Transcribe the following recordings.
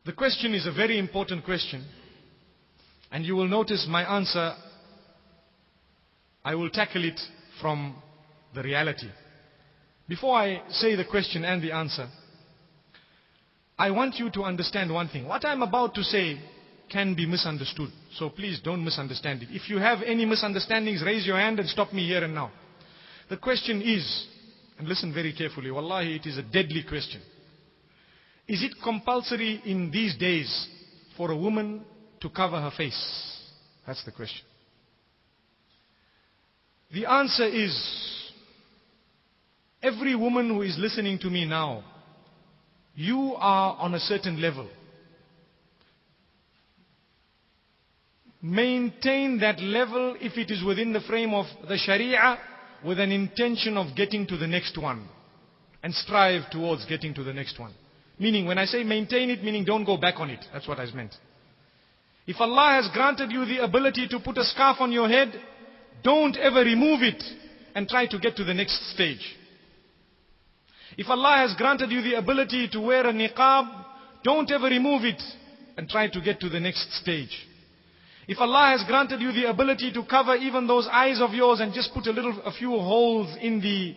The question is a very important question, and you will notice my answer, I will tackle it from the reality. Before I say the question and the answer, I want you to understand one thing. What I'm about to say can be misunderstood, so please don't misunderstand it. If you have any misunderstandings, raise your hand and stop me here and now. The question is, and listen very carefully, wallahi, it is a deadly question. Is it compulsory in these days for a woman to cover her face? That's the question. The answer is, every woman who is listening to me now, you are on a certain level. Maintain that level if it is within the frame of the Sharia, with an intention of getting to the next one. And strive towards getting to the next one. Meaning, when I say maintain it, meaning don't go back on it. That's what I meant. If Allah has granted you the ability to put a scarf on your head, don't ever remove it and try to get to the next stage. If Allah has granted you the ability to wear a niqab, don't ever remove it and try to get to the next stage. If Allah has granted you the ability to cover even those eyes of yours and just put a few holes in the,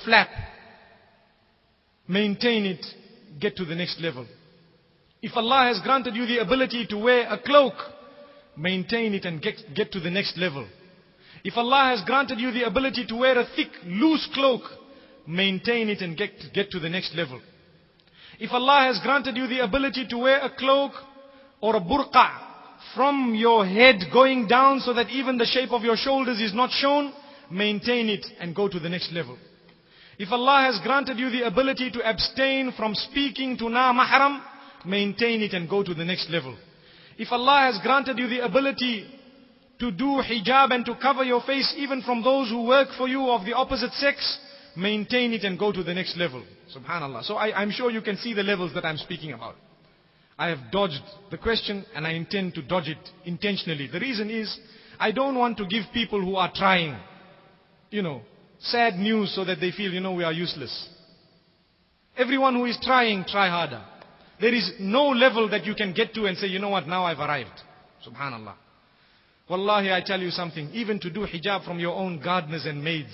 flap, maintain it, get to the next level. If Allah has granted you the ability to wear a cloak, maintain it and get to the next level. If Allah has granted you the ability to wear a thick, loose cloak, maintain it and get to the next level. If Allah has granted you the ability to wear a cloak or a burqa from your head going down so that even the shape of your shoulders is not shown, maintain it and go to the next level. If Allah has granted you the ability to abstain from speaking to na-mahram, maintain it and go to the next level. If Allah has granted you the ability to do hijab and to cover your face even from those who work for you of the opposite sex, maintain it and go to the next level. Subhanallah. So I'm sure you can see the levels that I'm speaking about. I have dodged the question and I intend to dodge it intentionally. The reason is, I don't want to give people who are trying, sad news so that they feel, we are useless. Everyone who is trying, try harder. There is no level that you can get to and say, you know what, now I've arrived. Subhanallah. Wallahi, I tell you something, even to do hijab from your own gardeners and maids,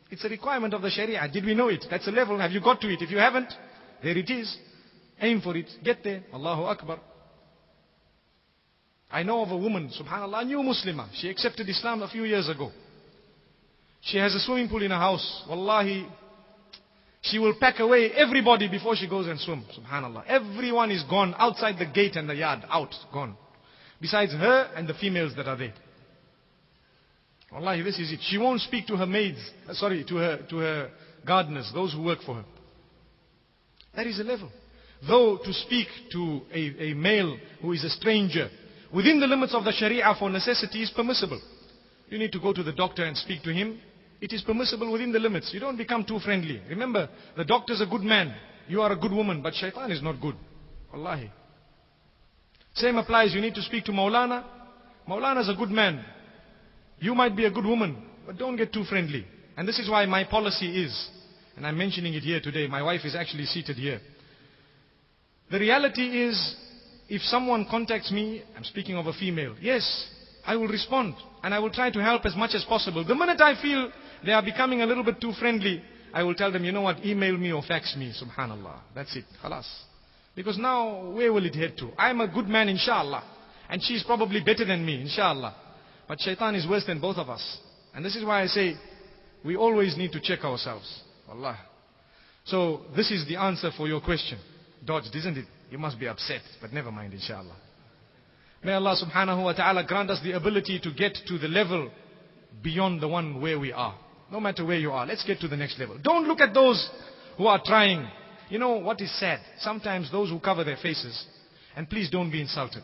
it's a requirement of the Sharia. Did we know it? That's a level. Have you got to it? If you haven't, there it is. Aim for it. Get there. Allahu Akbar. I know of a woman, subhanallah, a new Muslimah. She accepted Islam a few years ago. She has a swimming pool in her house. Wallahi, she will pack away everybody before she goes and swim. Subhanallah. Everyone is gone outside the gate and the yard. Out. Gone. Besides her and the females that are there. Wallahi, this is it. She won't speak to her maids. To her gardeners, those who work for her. That is a level. Though to speak to a male who is a stranger within the limits of the Sharia for necessity is permissible. You need to go to the doctor and speak to him. It is permissible within the limits. You don't become too friendly. Remember, the doctor's a good man. You are a good woman, but shaitan is not good. Wallahi. Same applies, you need to speak to Maulana. Maulana is a good man. You might be a good woman, but don't get too friendly. And this is why my policy is, and I'm mentioning it here today, my wife is actually seated here. The reality is, if someone contacts me, I'm speaking of a female, yes, I will respond, and I will try to help as much as possible. The minute I feel they are becoming a little bit too friendly, I will tell them, you know what, email me or fax me, subhanallah. That's it, khalas. Because now, where will it head to? I'm a good man, inshallah. And she's probably better than me, inshallah. But shaitan is worse than both of us. And this is why I say, we always need to check ourselves. Wallah. So, this is the answer for your question. Dodged, isn't it? You must be upset, but never mind, inshallah. May Allah subhanahu wa ta'ala grant us the ability to get to the level beyond the one where we are. No matter where you are, let's get to the next level. Don't look at those who are trying. You know what is sad? Sometimes those who cover their faces, and please don't be insulted.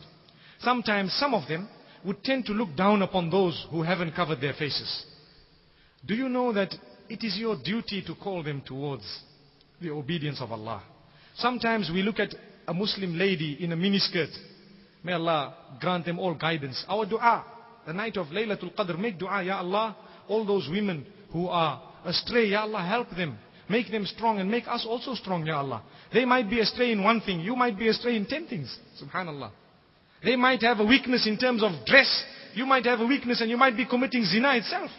Sometimes some of them would tend to look down upon those who haven't covered their faces. Do you know that it is your duty to call them towards the obedience of Allah? Sometimes we look at a Muslim lady in a miniskirt. May Allah grant them all guidance. Our dua, the night of Laylatul Qadr, make dua, Ya Allah, all those women who are astray, Ya Allah, help them. Make them strong and make us also strong, Ya Allah. They might be astray in one thing, you might be astray in 10 things. Subhanallah. They might have a weakness in terms of dress. You might have a weakness and you might be committing zina itself.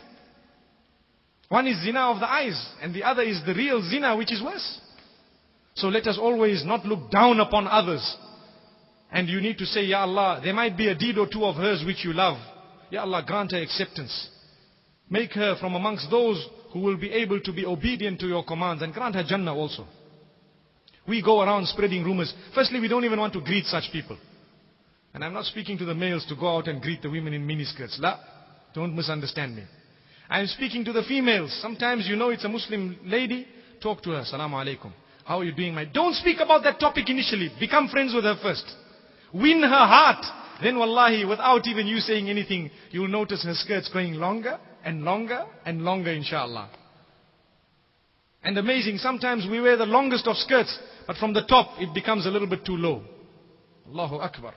One is zina of the eyes and the other is the real zina, which is worse. So let us always not look down upon others. And you need to say, Ya Allah, there might be a deed or two of hers which you love. Ya Allah, grant her acceptance. Make her from amongst those who will be able to be obedient to your commands, and grant her Jannah also. We go around spreading rumors. Firstly, we don't even want to greet such people. And I'm not speaking to the males to go out and greet the women in miniskirts. La, don't misunderstand me. I'm speaking to the females. Sometimes you know it's a Muslim lady, talk to her. Assalamu alaikum. How are you doing, my? Don't speak about that topic initially. Become friends with her first. Win her heart. Then wallahi, without even you saying anything, you'll notice her skirts going longer and longer and longer, inshallah. And amazing, sometimes we wear the longest of skirts, but from the top it becomes a little bit too low. Allahu Akbar.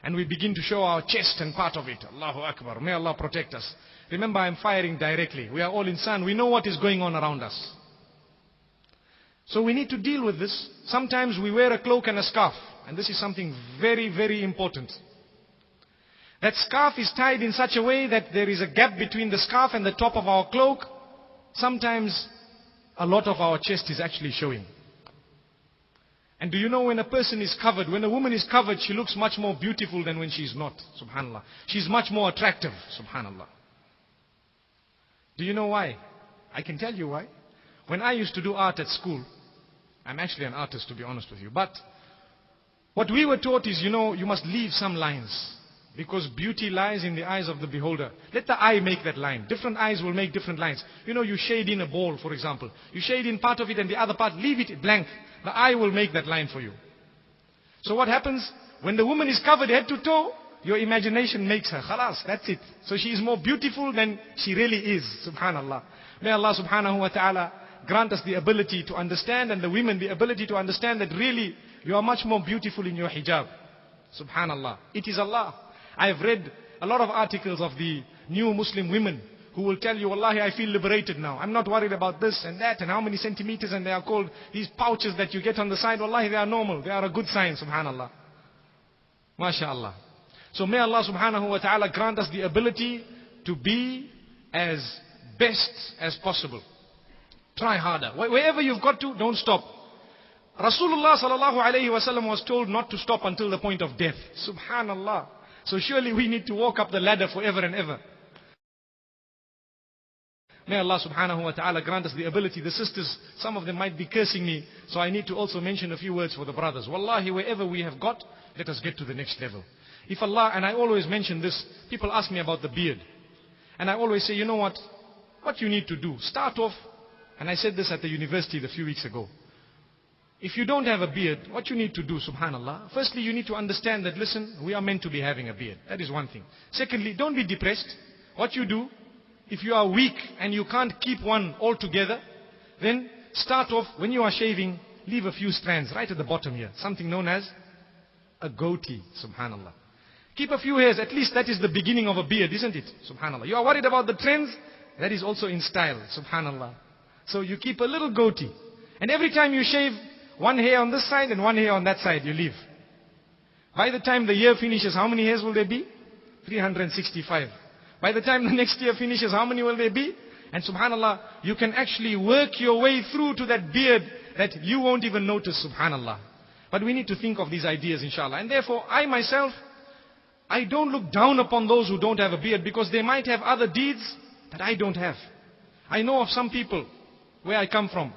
And we begin to show our chest and part of it. Allahu Akbar. May Allah protect us. Remember, I'm firing directly. We are all insan. We know what is going on around us. So we need to deal with this. Sometimes we wear a cloak and a scarf. And this is something very, very important. That scarf is tied in such a way that there is a gap between the scarf and the top of our cloak. Sometimes a lot of our chest is actually showing. And do you know, when a person is covered, when a woman is covered, she looks much more beautiful than when she is not. Subhanallah. She's much more attractive. Subhanallah. Do you know why? I can tell you why. When I used to do art at school, I'm actually an artist, to be honest with you, but what we were taught is, you know, you must leave some lines. Because beauty lies in the eyes of the beholder. Let the eye make that line. Different eyes will make different lines. You know, you shade in a ball, for example. You shade in part of it and the other part, leave it blank. The eye will make that line for you. So what happens? When the woman is covered head to toe, your imagination makes her. Khalas, that's it. So she is more beautiful than she really is. Subhanallah. May Allah subhanahu wa ta'ala grant us the ability to understand, and the women the ability to understand that really you are much more beautiful in your hijab. Subhanallah. It is Allah. I have read a lot of articles of the new Muslim women who will tell you, Wallahi, I feel liberated now. I'm not worried about this and that and how many centimeters, and they are called these pouches that you get on the side. Wallahi, they are normal. They are a good sign, subhanallah. MashaAllah. So may Allah subhanahu wa ta'ala grant us the ability to be as best as possible. Try harder. Wherever you've got to, don't stop. Rasulullah sallallahu alayhi wa sallam was told not to stop until the point of death. Subhanallah. So surely we need to walk up the ladder forever and ever. May Allah subhanahu wa ta'ala grant us the ability. The sisters, some of them might be cursing me, so I need to also mention a few words for the brothers. Wallahi, wherever we have got, let us get to the next level. If Allah, and I always mention this, people ask me about the beard. And I always say, you know what? What you need to do, start off, and I said this at the university a few weeks ago. If you don't have a beard, what you need to do, subhanallah, firstly you need to understand that, listen, we are meant to be having a beard. That is one thing. Secondly, don't be depressed. What you do, if you are weak and you can't keep one altogether, then start off, when you are shaving, leave a few strands right at the bottom here. Something known as a goatee, subhanallah. Keep a few hairs, at least that is the beginning of a beard, isn't it? Subhanallah. You are worried about the trends, that is also in style, subhanallah. So you keep a little goatee. And every time you shave, one hair on this side and one hair on that side, you leave. By the time the year finishes, how many hairs will there be? 365. By the time the next year finishes, how many will there be? And subhanallah, you can actually work your way through to that beard that you won't even notice, subhanallah. But we need to think of these ideas, inshallah. And therefore, I myself, I don't look down upon those who don't have a beard, because they might have other deeds that I don't have. I know of some people, where I come from,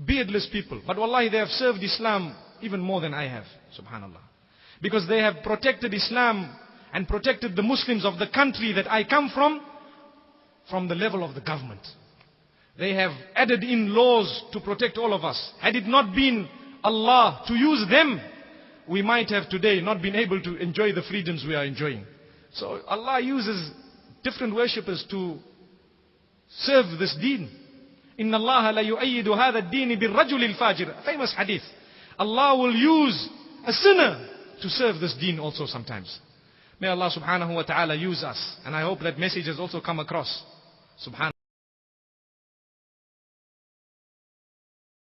beardless people. But wallahi, they have served Islam even more than I have, subhanallah. Because they have protected Islam and protected the Muslims of the country that I come from the level of the government. They have added in laws to protect all of us. Had it not been Allah to use them, we might have today not been able to enjoy the freedoms we are enjoying. So Allah uses different worshippers to serve this deen. إِنَّ اللَّهَ لَيُؤَيِّدُ هَذَا الدِّينِ بِالرَّجُلِ الْفَاجِرِ. Famous hadith. Allah will use a sinner to serve this deen also sometimes. May Allah subhanahu wa ta'ala use us. And I hope that message has also come across. Subhanallah.